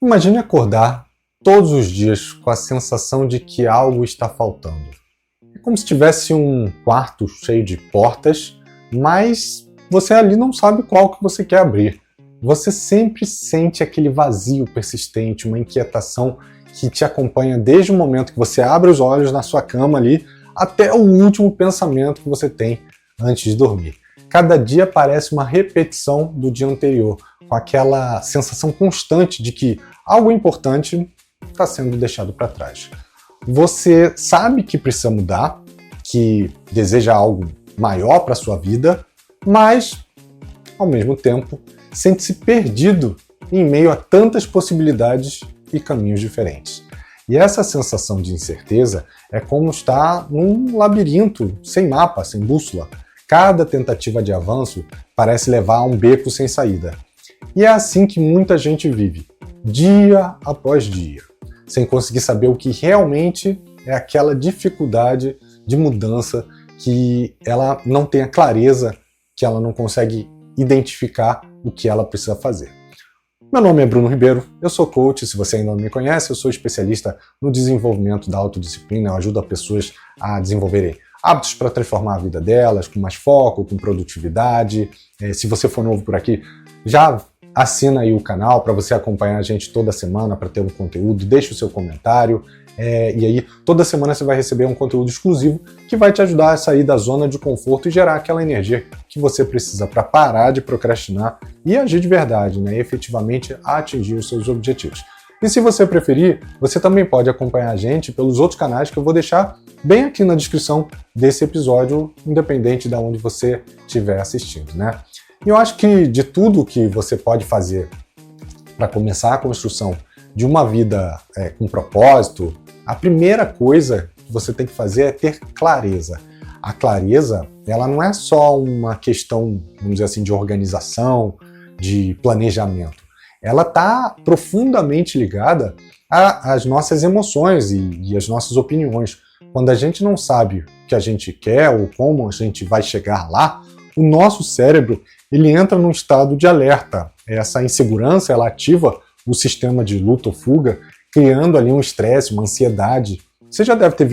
Imagine acordar todos os dias com a sensação de que algo está faltando. É como se tivesse um quarto cheio de portas, mas você ali não sabe qual que você quer abrir. Você sempre sente aquele vazio persistente, uma inquietação que te acompanha desde o momento que você abre os olhos na sua cama ali até o último pensamento que você tem antes de dormir. Cada dia parece uma repetição do dia anterior, com aquela sensação constante de que algo importante está sendo deixado para trás. Você sabe que precisa mudar, que deseja algo maior para a sua vida, mas, ao mesmo tempo, sente-se perdido em meio a tantas possibilidades e caminhos diferentes. E essa sensação de incerteza é como estar num labirinto sem mapa, sem bússola. Cada tentativa de avanço parece levar a um beco sem saída. E é assim que muita gente vive, dia após dia, sem conseguir saber o que realmente é aquela dificuldade de mudança, que ela não tem a clareza, que ela não consegue identificar o que ela precisa fazer. Meu nome é Bruno Ribeiro, eu sou coach. Se você ainda não me conhece, eu sou especialista no desenvolvimento da autodisciplina. Eu ajudo as pessoas a desenvolverem hábitos para transformar a vida delas, com mais foco, com produtividade. Se você for novo por aqui, já assina aí o canal para você acompanhar a gente toda semana, para ter um conteúdo, deixa o seu comentário. E aí, toda semana você vai receber um conteúdo exclusivo que vai te ajudar a sair da zona de conforto e gerar aquela energia que você precisa para parar de procrastinar e agir de verdade, né? E efetivamente atingir os seus objetivos. E se você preferir, você também pode acompanhar a gente pelos outros canais que eu vou deixar bem aqui na descrição desse episódio, independente de onde você estiver assistindo, né? E eu acho que de tudo que você pode fazer para começar a construção de uma vida com propósito, a primeira coisa que você tem que fazer é ter clareza. A clareza, ela não é só uma questão, vamos dizer assim, de organização, de planejamento. Ela está profundamente ligada às nossas emoções e às nossas opiniões. Quando a gente não sabe o que a gente quer ou como a gente vai chegar lá, o nosso cérebro ele entra num estado de alerta. Essa insegurança ela ativa o sistema de luta ou fuga, criando ali um estresse, uma ansiedade. Você já deve ter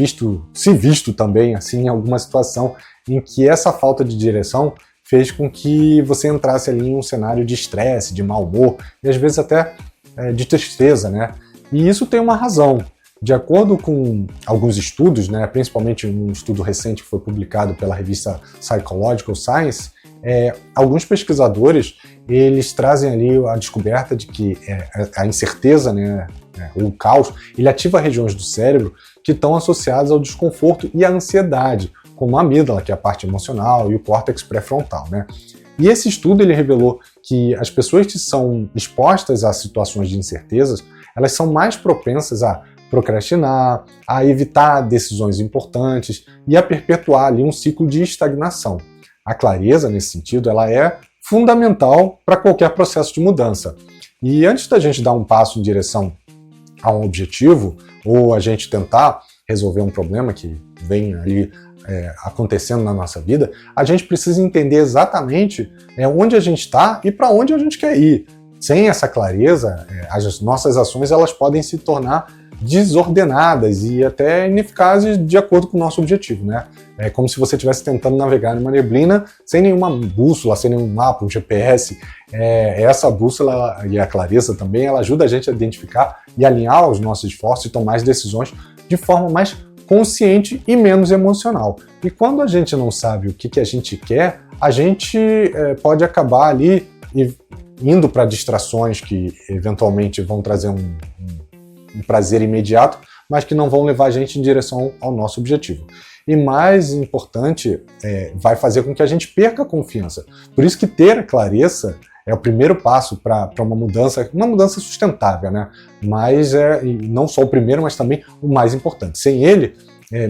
se visto também assim, em alguma situação em que essa falta de direção fez com que você entrasse ali em um cenário de estresse, de mau humor, e às vezes até de tristeza, né? E isso tem uma razão. De acordo com alguns estudos, né, principalmente um estudo recente que foi publicado pela revista Psychological Science, alguns pesquisadores eles trazem ali a descoberta de que a incerteza, né, o caos, ele ativa regiões do cérebro que estão associadas ao desconforto e à ansiedade, como a amígdala, que é a parte emocional, e o córtex pré-frontal, né? E esse estudo ele revelou que as pessoas que são expostas a situações de incertezas, elas são mais propensas a procrastinar, a evitar decisões importantes e a perpetuar ali um ciclo de estagnação. A clareza, nesse sentido, ela é fundamental para qualquer processo de mudança. E antes da gente dar um passo em direção a um objetivo, ou a gente tentar resolver um problema que vem ali acontecendo na nossa vida, a gente precisa entender exatamente onde a gente está e para onde a gente quer ir. Sem essa clareza, as nossas ações elas podem se tornar desordenadas e até ineficazes de acordo com o nosso objetivo, né? É como se você estivesse tentando navegar numa neblina sem nenhuma bússola, sem nenhum mapa, um GPS. Essa bússola e a clareza também, ela ajuda a gente a identificar e alinhar os nossos esforços e tomar as decisões de forma mais consciente e menos emocional. E quando a gente não sabe o que a gente quer, a gente pode acabar ali indo para distrações que eventualmente vão trazer um prazer imediato, mas que não vão levar a gente em direção ao nosso objetivo. E mais importante, vai fazer com que a gente perca a confiança. Por isso que ter a clareza é o primeiro passo para uma mudança sustentável, né? Mas não só o primeiro, mas também o mais importante. Sem ele,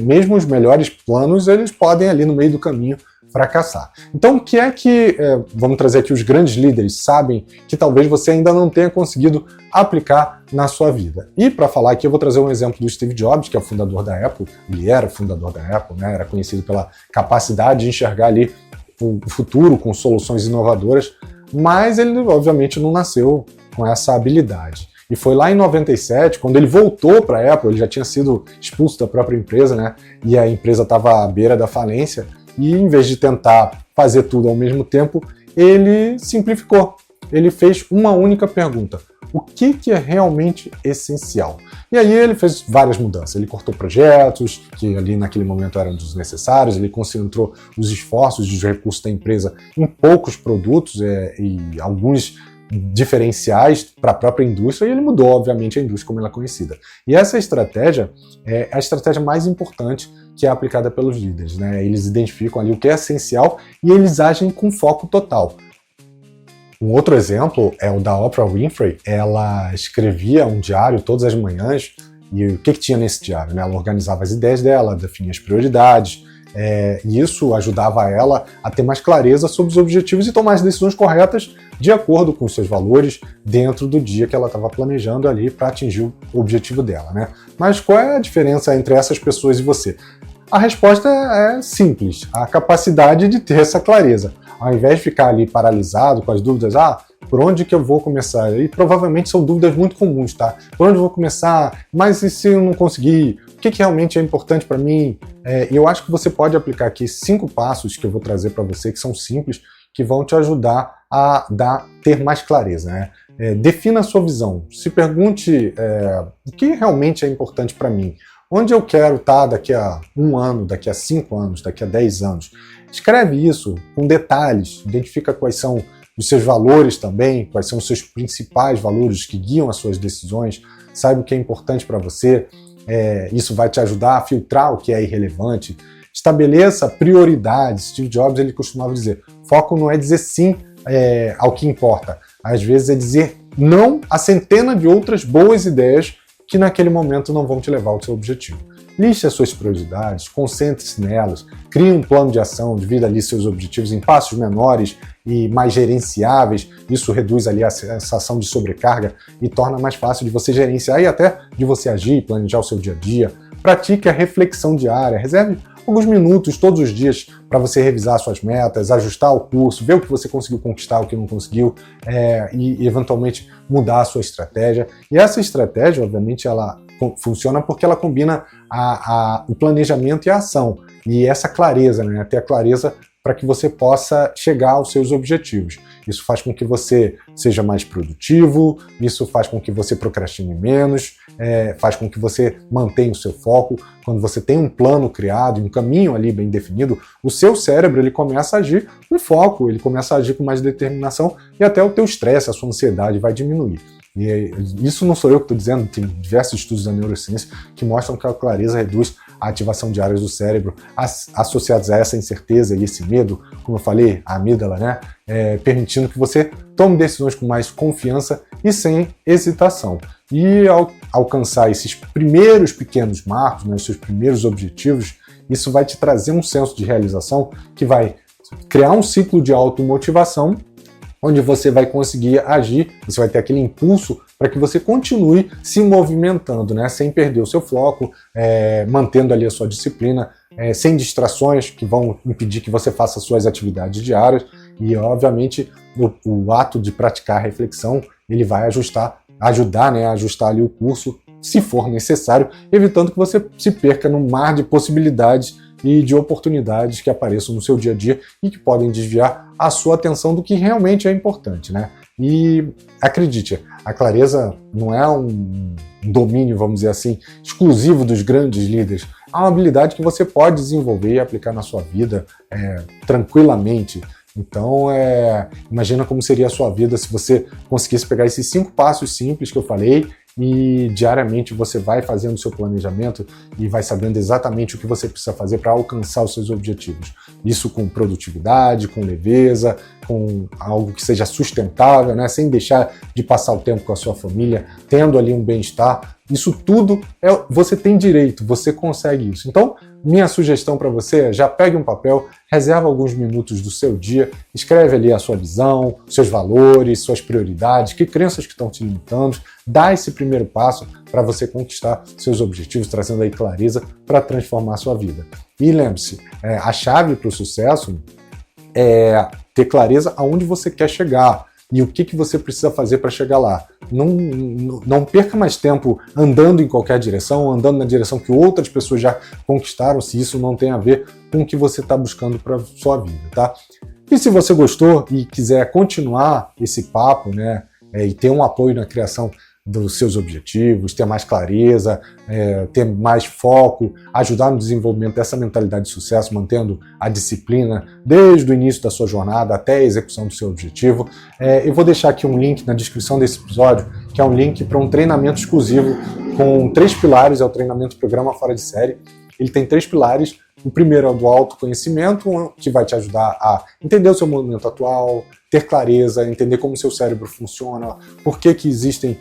mesmo os melhores planos, eles podem ali no meio do caminho fracassar. Então, o que é que, vamos trazer aqui, os grandes líderes sabem que talvez você ainda não tenha conseguido aplicar na sua vida? E para falar aqui, eu vou trazer um exemplo do Steve Jobs, que é o fundador da Apple. Ele era o fundador da Apple, né? Era conhecido pela capacidade de enxergar ali o futuro com soluções inovadoras, mas ele obviamente não nasceu com essa habilidade. E foi lá em 97, quando ele voltou para a Apple, ele já tinha sido expulso da própria empresa, né? E a empresa estava à beira da falência, e em vez de tentar fazer tudo ao mesmo tempo, ele simplificou. Ele fez uma única pergunta: o que é realmente essencial? E aí ele fez várias mudanças. Ele cortou projetos que ali naquele momento eram desnecessários, ele concentrou os esforços e os recursos da empresa em poucos produtos e alguns diferenciais para a própria indústria, e ele mudou, obviamente, a indústria como ela é conhecida. E essa estratégia é a estratégia mais importante que é aplicada pelos líderes, né? Eles identificam ali o que é essencial e eles agem com foco total. Um outro exemplo é o da Oprah Winfrey. Ela escrevia um diário todas as manhãs, e o que tinha nesse diário, né? Ela organizava as ideias dela, definia as prioridades, e isso ajudava ela a ter mais clareza sobre os objetivos e tomar as decisões corretas de acordo com os seus valores dentro do dia que ela estava planejando ali para atingir o objetivo dela, né? Mas qual é a diferença entre essas pessoas e você? A resposta é simples: a capacidade de ter essa clareza. Ao invés de ficar ali paralisado com as dúvidas, por onde que eu vou começar? E provavelmente são dúvidas muito comuns, tá? Por onde eu vou começar? Mas e se eu não conseguir? O que realmente é importante para mim? E eu acho que você pode aplicar aqui 5 passos que eu vou trazer para você, que são simples, que vão te ajudar a ter mais clareza, né? Defina a sua visão. Se pergunte o que realmente é importante para mim. Onde eu quero estar daqui a 1 ano, daqui a 5 anos, daqui a 10 anos. Escreve isso com detalhes, identifica quais são os seus valores também, quais são os seus principais valores que guiam as suas decisões, saiba o que é importante para você, isso vai te ajudar a filtrar o que é irrelevante. Estabeleça prioridades. Steve Jobs ele costumava dizer: foco não é dizer sim ao que importa, às vezes é dizer não a centena de outras boas ideias que naquele momento não vão te levar ao seu objetivo. Liste as suas prioridades, concentre-se nelas, crie um plano de ação, divida ali seus objetivos em passos menores e mais gerenciáveis. Isso reduz ali a sensação de sobrecarga e torna mais fácil de você gerenciar e até de você agir e planejar o seu dia a dia. Pratique a reflexão diária, reserve alguns minutos todos os dias para você revisar suas metas, ajustar o curso, ver o que você conseguiu conquistar, o que não conseguiu, e eventualmente mudar a sua estratégia. E essa estratégia, obviamente, ela funciona porque ela combina o planejamento e a ação. E essa clareza, né? Ter a clareza para que você possa chegar aos seus objetivos. Isso faz com que você seja mais produtivo, isso faz com que você procrastine menos, faz com que você mantenha o seu foco. Quando você tem um plano criado, um caminho ali bem definido, o seu cérebro ele começa a agir com foco, ele começa a agir com mais determinação e até o teu estresse, a sua ansiedade vai diminuir. E isso não sou eu que estou dizendo, tem diversos estudos da neurociência que mostram que a clareza reduz a ativação de áreas do cérebro associadas a essa incerteza e esse medo, como eu falei, a amígdala, né? Permitindo que você tome decisões com mais confiança e sem hesitação. E ao alcançar esses primeiros pequenos marcos, né, os seus primeiros objetivos, isso vai te trazer um senso de realização que vai criar um ciclo de automotivação onde você vai conseguir agir, você vai ter aquele impulso para que você continue se movimentando, né, sem perder o seu foco, mantendo ali a sua disciplina, sem distrações que vão impedir que você faça suas atividades diárias. E, obviamente, o ato de praticar a reflexão, ele vai ajudar, né, a ajustar ali o curso, se for necessário, evitando que você se perca num mar de possibilidades e de oportunidades que apareçam no seu dia a dia e que podem desviar a sua atenção do que realmente é importante, né? E acredite, a clareza não é um domínio, vamos dizer assim, exclusivo dos grandes líderes. É uma habilidade que você pode desenvolver e aplicar na sua vida tranquilamente. Então, imagina como seria a sua vida se você conseguisse pegar esses 5 passos simples que eu falei e diariamente você vai fazendo o seu planejamento e vai sabendo exatamente o que você precisa fazer para alcançar os seus objetivos. Isso com produtividade, com leveza, com algo que seja sustentável, né? Sem deixar de passar o tempo com a sua família, tendo ali um bem-estar. Isso tudo você tem direito, você consegue isso. Então, minha sugestão para você é já pegue um papel, reserva alguns minutos do seu dia, escreve ali a sua visão, seus valores, suas prioridades, que crenças que estão te limitando, dá esse primeiro passo para você conquistar seus objetivos, trazendo aí clareza para transformar a sua vida. E lembre-se, a chave para o sucesso é ter clareza aonde você quer chegar e o que você precisa fazer para chegar lá. não perca mais tempo andando em qualquer direção, andando na direção que outras pessoas já conquistaram, se isso não tem a ver com o que você está buscando para sua vida, tá? E se você gostou e quiser continuar esse papo, né, e ter um apoio na criação dos seus objetivos, ter mais clareza, ter mais foco, ajudar no desenvolvimento dessa mentalidade de sucesso, mantendo a disciplina desde o início da sua jornada até a execução do seu objetivo, eu vou deixar aqui um link na descrição desse episódio, que é um link para um treinamento exclusivo com 3 pilares, é o treinamento Programa Fora de Série. Ele tem 3 pilares. O primeiro é o do autoconhecimento, que vai te ajudar a entender o seu momento atual, ter clareza, entender como o seu cérebro funciona, por que existem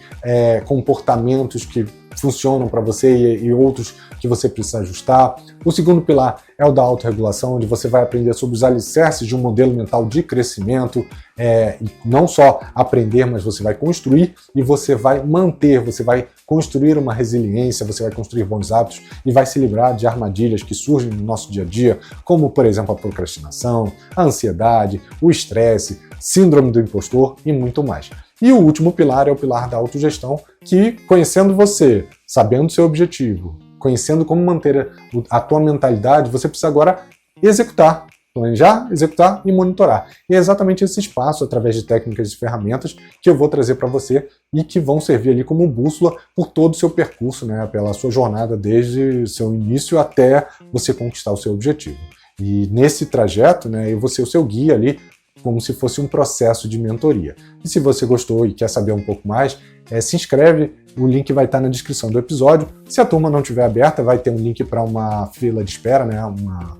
comportamentos que funcionam para você e outros que você precisa ajustar. O segundo pilar é o da autorregulação, onde você vai aprender sobre os alicerces de um modelo mental de crescimento, e não só aprender, mas você vai construir e você vai manter, você vai construir uma resiliência, você vai construir bons hábitos e vai se livrar de armadilhas que surgem no nosso dia a dia, como, por exemplo, a procrastinação, a ansiedade, o estresse, síndrome do impostor e muito mais. E o último pilar é o pilar da autogestão, que, conhecendo você, sabendo seu objetivo, conhecendo como manter a tua mentalidade, você precisa agora executar, planejar, executar e monitorar. E é exatamente esse espaço, através de técnicas e ferramentas, que eu vou trazer para você e que vão servir ali como bússola por todo o seu percurso, né, pela sua jornada desde seu início até você conquistar o seu objetivo. E nesse trajeto, né, eu vou ser o seu guia ali, como se fosse um processo de mentoria. E se você gostou e quer saber um pouco mais, se inscreve, o link vai estar na descrição do episódio. Se a turma não estiver aberta, vai ter um link para uma fila de espera, né, uma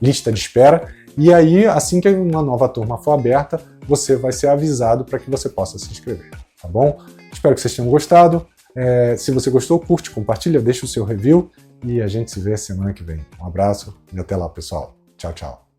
lista de espera, e aí, assim que uma nova turma for aberta, você vai ser avisado para que você possa se inscrever, tá bom? Espero que vocês tenham gostado. Se você gostou, curte, compartilha, deixa o seu review e a gente se vê semana que vem. Um abraço e até lá, pessoal. Tchau, tchau.